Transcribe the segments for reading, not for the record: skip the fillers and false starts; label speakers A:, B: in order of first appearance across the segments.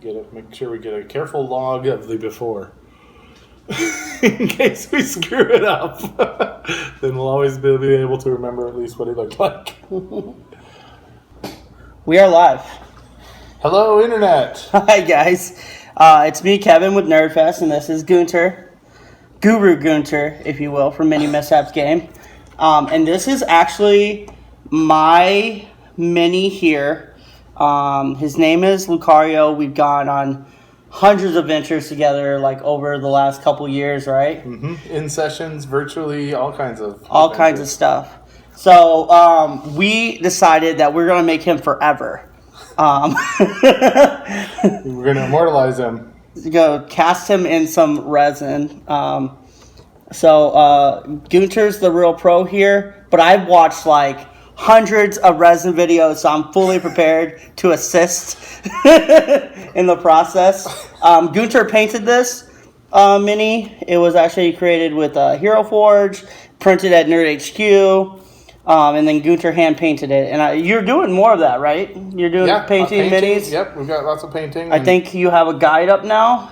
A: Make sure we get a careful log of the before. In case we screw it up. Then we'll always be able to remember at least what he looked like.
B: We are live.
A: Hello, Internet.
B: Hi, guys. It's me, Kevin, with NerdFest, and this is Gunter. Guru Gunter, if you will, from MiniMishaps Games. And this is actually my mini here. His name is Lucario. We've gone on hundreds of ventures together, like over the last couple years, right?
A: Mm-hmm. In sessions, virtually, all kinds of
B: stuff. So we decided that we're going to make him forever.
A: We're going to immortalize him.
B: Go cast him in some resin. So Gunter's the real pro here, but I've watched like hundreds of resin videos, so I'm fully prepared to assist in the process. Gunter painted this mini. It was actually created with Hero Forge, printed at Nerd HQ, and then Gunter hand painted it. And you're doing more of that, right? You're doing painting minis?
A: Yep, we've got lots of painting.
B: I think you have a guide up now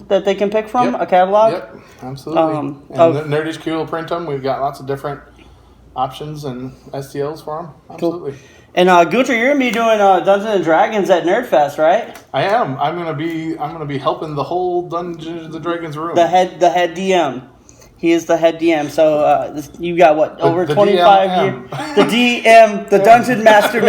B: that they can pick from, a catalog?
A: Yep, absolutely. And Nerd HQ will print them. We've got lots of different options and STLs for them. Absolutely.
B: Cool. And Gunter, you're gonna be doing Dungeons and Dragons at NerdFest, right?
A: I am. I'm gonna be helping the whole Dungeons and Dragons room.
B: The head DM. He is the head DM. So you got what, over 25 years? The DM, the Dungeon Master,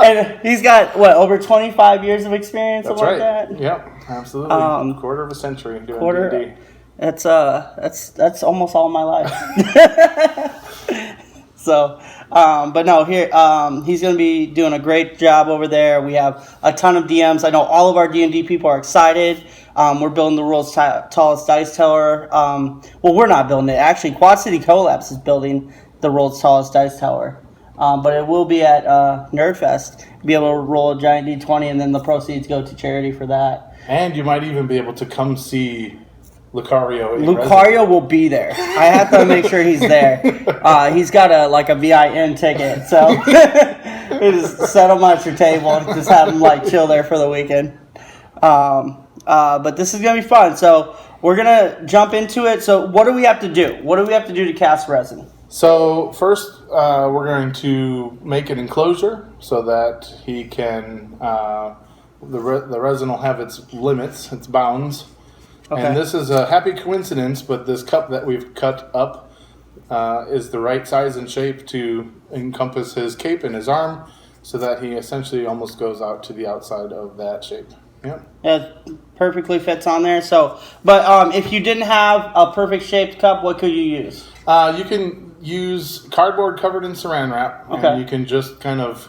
B: and he's got what, over 25 years of experience.
A: That's
B: right.
A: Like that. Yep, absolutely. Quarter of a century doing D&D.
B: That's almost all my life. So, but no, here he's going to be doing a great job over there. We have a ton of DMs. I know all of our D&D people are excited. We're building the world's tallest dice tower. Well, we're not building it. Actually, Quad City Collapse is building the world's tallest dice tower. But it will be at NerdFest. Be able to roll a giant D20, and then the proceeds go to charity for that.
A: And you might even be able to come see
B: Lucario will be there. I have to make sure he's there. He's got a VIN ticket, so we just set him at your table and just have him chill there for the weekend. But this is gonna be fun. So we're gonna jump into it. So what do we have to do? What do we have to do to cast resin?
A: So first, we're going to make an enclosure so that he can. The resin will have its limits, its bounds. Okay. And this is a happy coincidence, but this cup that we've cut up is the right size and shape to encompass his cape and his arm, so that he essentially almost goes out to the outside of that shape. Yep.
B: Yeah, perfectly fits on there. So, but if you didn't have a perfect shaped cup, what could you use?
A: You can use cardboard covered in saran wrap, and you can just kind of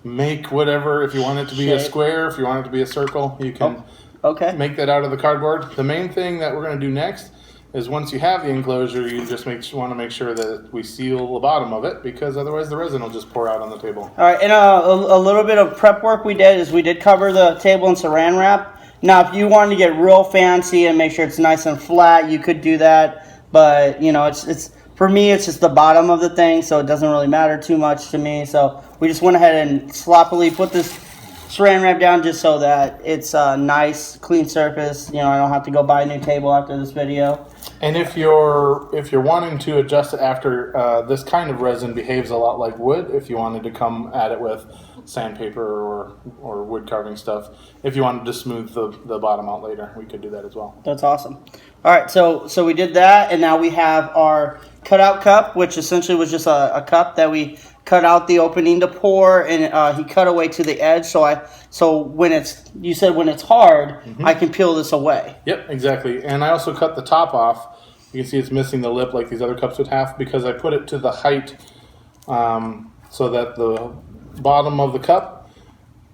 A: make whatever. If you want it to be a square, if you want it to be a circle, you can.
B: Okay.
A: Make that out of the cardboard. The main thing that we're going to do next is once you have the enclosure, you just want to make sure that we seal the bottom of it, because otherwise the resin will just pour out on the table.
B: All right, and a little bit of prep work we did cover the table in saran wrap. Now, if you wanted to get real fancy and make sure it's nice and flat, you could do that. But it's for me, it's just the bottom of the thing, so it doesn't really matter too much to me. So we just went ahead and sloppily put this saran wrap down just so that it's a nice, clean surface. I don't have to go buy a new table after this video.
A: And if you're wanting to adjust it after, this kind of resin behaves a lot like wood. If you wanted to come at it with sandpaper or wood carving stuff, if you wanted to smooth the bottom out later, we could do that as well.
B: That's awesome. All right, so we did that, and now we have our cutout cup, which essentially was just a cup that we cut out the opening to pour, and he cut away to the edge. So when it's hard, I can peel this away.
A: Yep, exactly. And I also cut the top off. You can see it's missing the lip like these other cups would have, because I put it to the height so that the bottom of the cup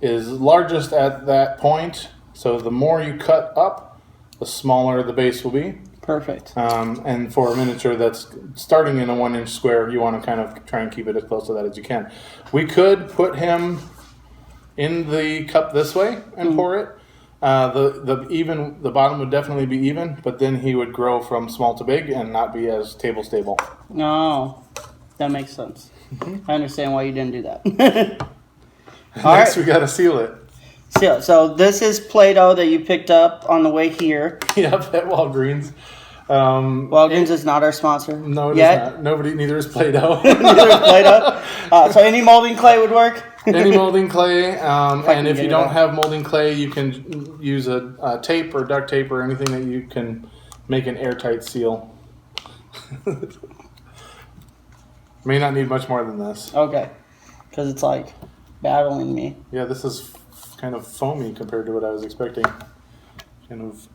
A: is largest at that point. So the more you cut up, the smaller the base will be.
B: Perfect.
A: And for a miniature that's starting in a 1-inch square, you want to kind of try and keep it as close to that as you can. We could put him in the cup this way and pour it. The bottom would definitely be even, but then he would grow from small to big and not be as table stable.
B: Oh, that makes sense. I understand why you didn't do that.
A: Next, we got to seal it.
B: So this is Play-Doh that you picked up on the way here.
A: Yep, at Walgreens.
B: Walgreens is not our sponsor.
A: No, it is not. Neither is Play-Doh.
B: Neither is Play-Doh. So any molding clay would work?
A: Any molding clay. And if you don't have molding clay, you can use a tape or duct tape or anything that you can make an airtight seal. May not need much more than this.
B: Okay. Because it's like battling me.
A: Yeah, this is kind of foamy compared to what I was expecting. Kind of.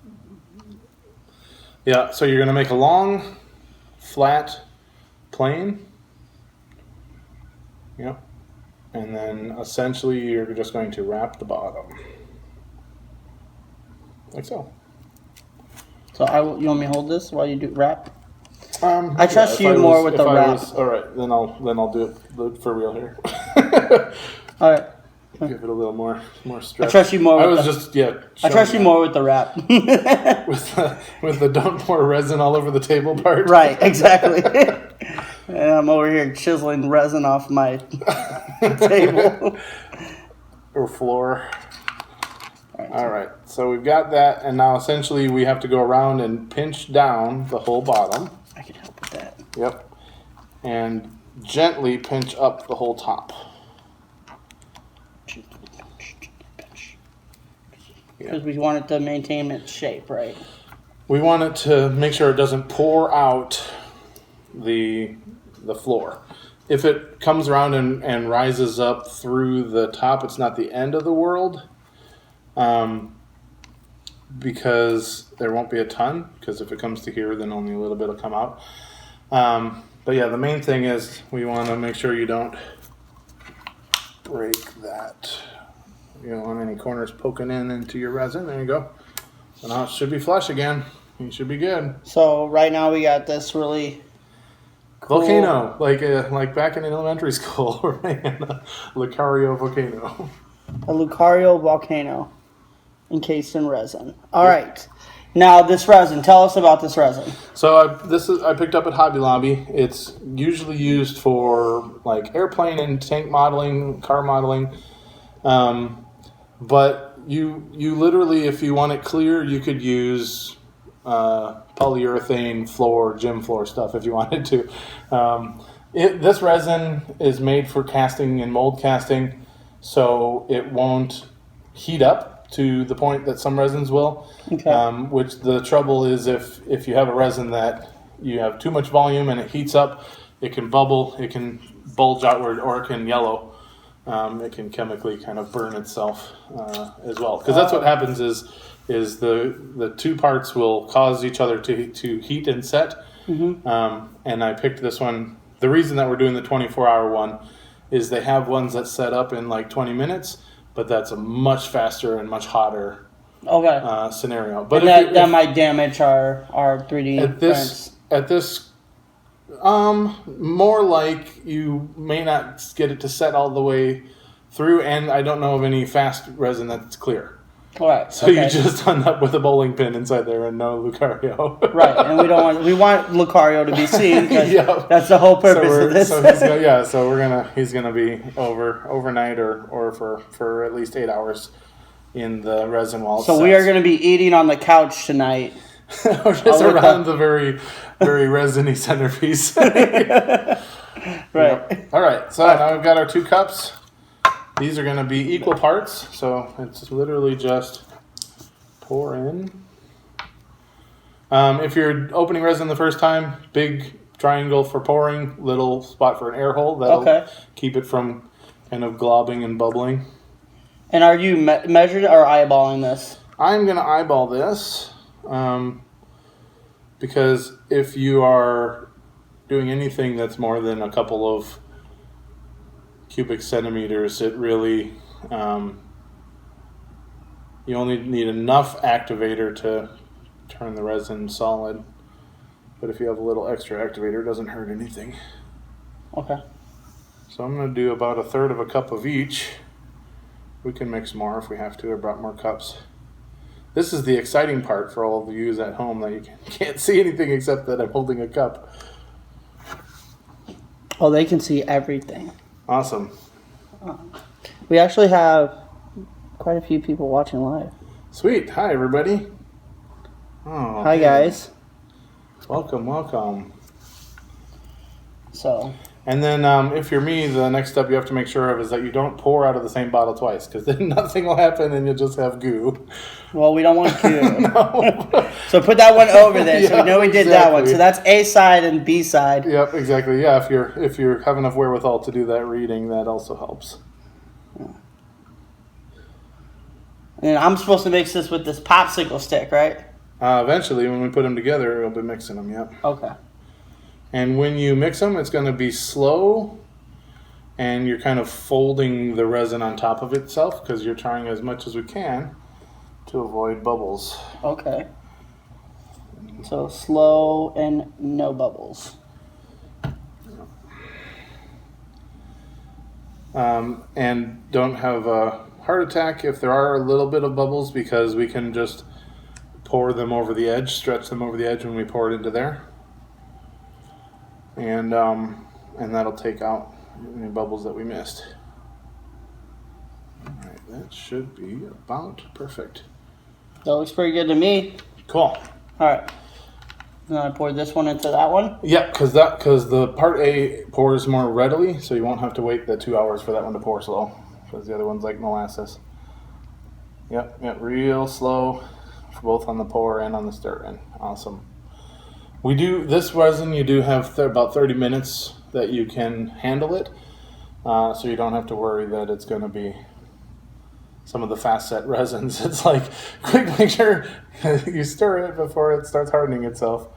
A: Yeah, so you're going to make a long, flat plane. Yep. And then essentially you're just going to wrap the bottom. Like so.
B: So you want me to hold this while you do wrap? I trust you more with the wrap.
A: All right, then I'll do it for real here.
B: All right.
A: Give it a little more stretch.
B: I trust you more.
A: I
B: trust you more with the wrap.
A: with the don't pour resin all over the table part.
B: Right, exactly. And I'm over here chiseling resin off my table
A: or floor. All right, so we've got that, and now essentially we have to go around and pinch down the whole bottom.
B: I can help with that.
A: Yep, and gently pinch up the whole top.
B: Because we want it to maintain its shape, right?
A: We want it to make sure it doesn't pour out the floor. If it comes around and rises up through the top, it's not the end of the world. Because there won't be a ton, because if it comes to here, then only a little bit will come out. But yeah, the main thing is we want to make sure you don't break that. You don't want any corners poking into your resin. There you go. So now it should be flush again. You should be good.
B: So right now we got this really cool
A: volcano, like back in elementary school, right? A Lucario volcano.
B: A Lucario volcano encased in resin. All right. Now this resin. Tell us about this resin.
A: So I picked up at Hobby Lobby. It's usually used for like airplane and tank modeling, car modeling. But you literally, if you want it clear, you could use polyurethane floor, gym floor stuff if you wanted to. This resin is made for casting and mold casting, so it won't heat up to the point that some resins will. Okay. Which the trouble is if you have a resin that you have too much volume and it heats up, it can bubble, it can bulge outward, or it can yellow. It can chemically kind of burn itself as well, because that's what happens is the two parts will cause each other to heat and set. Mm-hmm. And I picked this one. The reason that we're doing the 24-hour one is they have ones that set up in like 20 minutes, but that's a much faster and much hotter scenario. But
B: that might damage our 3D prints.
A: At this. More like you may not get it to set all the way through, and I don't know of any fast resin that's clear.
B: All right.
A: So you just end up with a bowling pin inside there and no Lucario.
B: Right, and we want Lucario to be seen. Yep. That's the whole purpose of this.
A: So he's gonna be overnight or for at least 8 hours in the resin while it
B: sets. We are gonna be eating on the couch tonight.
A: Just around the very, very resiny centerpiece.
B: Right.
A: Yep. All right. So now we've got our 2 cups. These are going to be equal parts. So it's literally just pour in. If you're opening resin the first time, big triangle for pouring, little spot for an air hole. That'll keep it from kind of globbing and bubbling.
B: And are you measured or eyeballing this?
A: I'm going to eyeball this. Because if you are doing anything that's more than a couple of cubic centimeters, it really you only need enough activator to turn the resin solid. But if you have a little extra activator, it doesn't hurt anything.
B: Okay.
A: So I'm going to do about 1/3 of a cup of each. We can mix more if we have to. I brought more cups. This is the exciting part for all of you at home, that you can't see anything except that I'm holding a cup.
B: Oh, they can see everything.
A: Awesome.
B: We actually have quite a few people watching live.
A: Sweet. Hi, everybody. Oh,
B: Hi, guys.
A: Welcome.
B: So.
A: And then if you're me, the next step you have to make sure of is that you don't pour out of the same bottle twice, because then nothing will happen and you'll just have goo.
B: Well, we don't want goo.
A: No.
B: So put that one over there so we know we did that one. So that's A side and B side.
A: Yep, exactly. Yeah, if you have enough wherewithal to do that reading, that also helps.
B: And I'm supposed to mix this with this popsicle stick, right?
A: Eventually, when we put them together, we'll be mixing them, yep.
B: Okay.
A: And when you mix them, it's going to be slow, and you're kind of folding the resin on top of itself because you're trying as much as we can to avoid bubbles.
B: Okay. So slow and no bubbles.
A: And don't have a heart attack if there are a little bit of bubbles, because we can just pour them over the edge, stretch them over the edge when we pour it into there. And that'll take out any bubbles that we missed. All right, that should be about perfect.
B: That looks pretty good to me.
A: Cool.
B: All right. Then I pour this one into that one.
A: Yeah, because the part A pours more readily, so you won't have to wait the 2 hours for that one to pour slow, because the other one's like molasses. Yep, real slow, both on the pour and on the stir in. Awesome. We do this resin. You do have about 30 minutes that you can handle it, so you don't have to worry that it's going to be some of the fast set resins. It's like, quick, make sure you stir it before it starts hardening itself.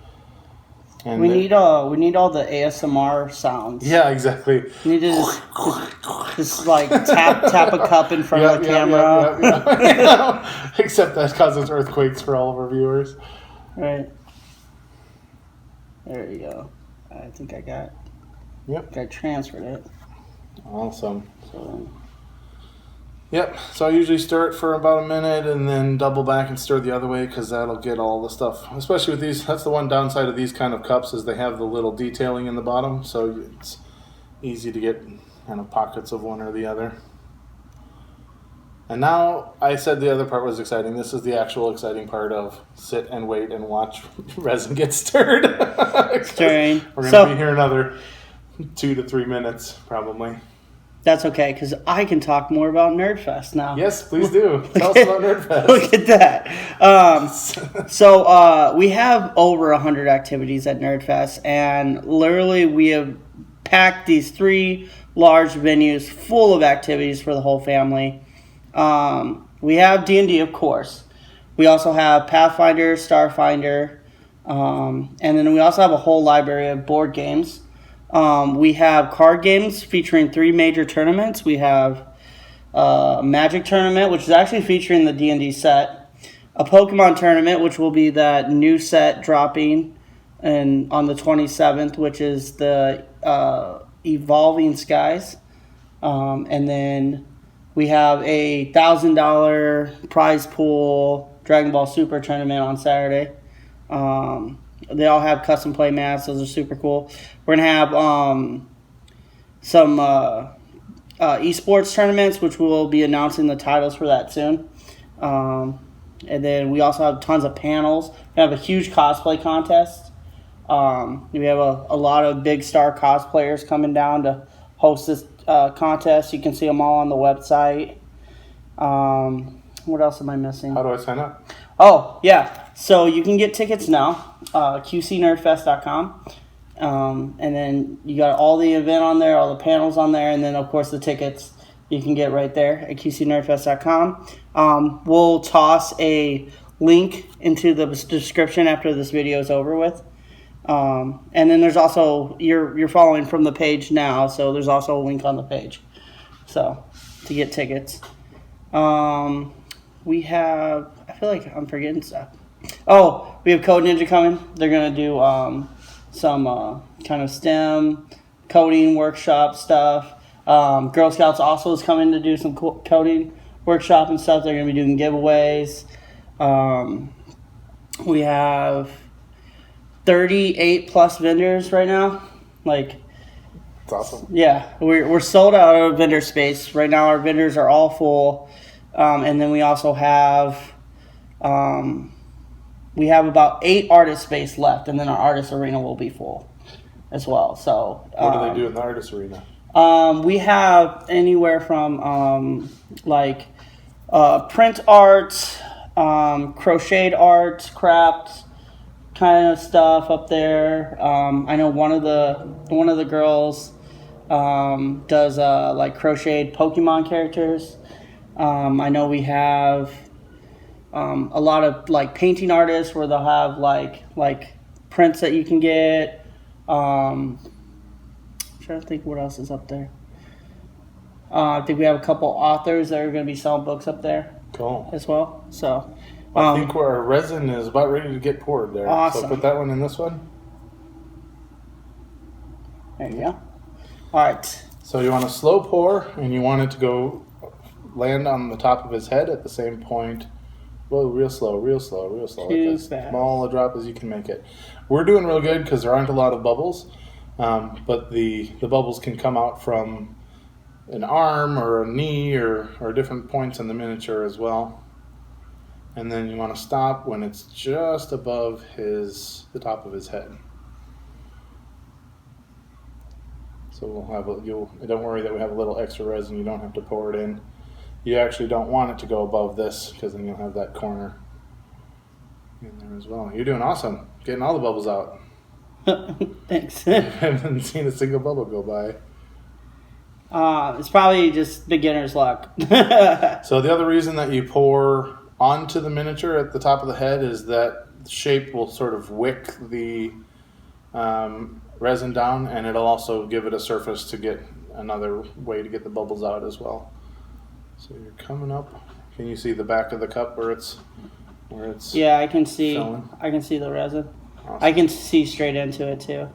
A: And
B: we need all the ASMR sounds.
A: Yeah, exactly.
B: We need to just like tap a cup in front of the camera.
A: Yeah. Except that causes earthquakes for all of our viewers.
B: Right. There you go. I think I got.
A: Yep.
B: I transferred it.
A: Awesome.
B: So.
A: Yep. So I usually stir it for about a minute and then double back and stir the other way, because that'll get all the stuff. Especially with these. That's the one downside of these kind of cups, is they have the little detailing in the bottom, so it's easy to get kind of pockets of one or the other. And now, I said the other part was exciting. This is the actual exciting part of sit and wait and watch resin get stirred.
B: Stirring.
A: We're going to be here another 2 to 3 minutes, probably.
B: That's okay, because I can talk more about NerdFest now.
A: Yes, please do. Tell us about NerdFest.
B: Look at that. So we have over 100 activities at NerdFest, and literally we have packed these 3 large venues full of activities for the whole family. We have D&D, of course. We also have Pathfinder, Starfinder, and then we also have a whole library of board games. We have card games featuring 3 major tournaments. We have a Magic tournament, which is actually featuring the D&D set. A Pokemon tournament, which will be that new set dropping on the 27th, which is the Evolving Skies. And then we have a $1,000 prize pool Dragon Ball Super tournament on Saturday. They all have custom play mats. Those are super cool. We're going to have some esports tournaments, which we'll be announcing the titles for that soon. And then we also have tons of panels. We have a huge cosplay contest. We have a lot of big star cosplayers coming down to host this contest. You can see them all on the website. What else am I missing?
A: How do I sign up?
B: Oh, yeah. So you can get tickets now, qcnerdfest.com. And then you got all the event on there, all the panels on there, and then, of course, the tickets you can get right there at qcnerdfest.com. We'll toss a link into the description after this video is over with. And then there's also, you're following from the page now, so there's also a link on the page. So, to get tickets. We have, I feel like I'm forgetting stuff. Oh, we have Code Ninja coming. They're going to do some kind of STEM coding workshop stuff. Girl Scouts also is coming to do some coding workshop and stuff. They're going to be doing giveaways. We have 38 plus vendors right now. Like,
A: it's awesome.
B: Yeah, we're sold out of vendor space. Right now our vendors are all full. And then we also have about 8 artist space left, and then our artist arena will be full as well. So
A: what do they do in the artist arena?
B: We have anywhere from print art, crocheted art, crafts kind of stuff up there. I know one of the girls does crocheted Pokemon characters. I know we have a lot of painting artists where they'll have like prints that you can get. I'm trying to think what else is up there. I think we have a couple authors that are going to be selling books up there.
A: Cool.
B: As well. So
A: I think our resin is about ready to get poured there.
B: Awesome.
A: So put that one in this one.
B: There you go. All right.
A: So you want to slow pour, and you want it to go land on the top of his head at the same point. Whoa, real slow.
B: Too
A: Like as
B: fast.
A: small a drop as you can make it. We're doing real good because there aren't a lot of bubbles, but the bubbles can come out from an arm or a knee or different points in the miniature as well. And then you want to stop when it's just above the top of his head. So we'll have don't worry that we have a little extra resin. You don't have to pour it in. You actually don't want it to go above this because then you'll have that corner in there as well. You're doing awesome. Getting all the bubbles out.
B: Thanks.
A: I haven't seen a single bubble go by.
B: It's probably just beginner's luck.
A: So the other reason that you pour onto the miniature at the top of the head is that the shape will sort of wick the resin down, and it'll also give it a surface to get another way to get the bubbles out as well. So you're coming up. Can you see the back of the cup where it's
B: Yeah, I can see.
A: filling?
B: I can see the resin.
A: Awesome.
B: I can see straight into it too.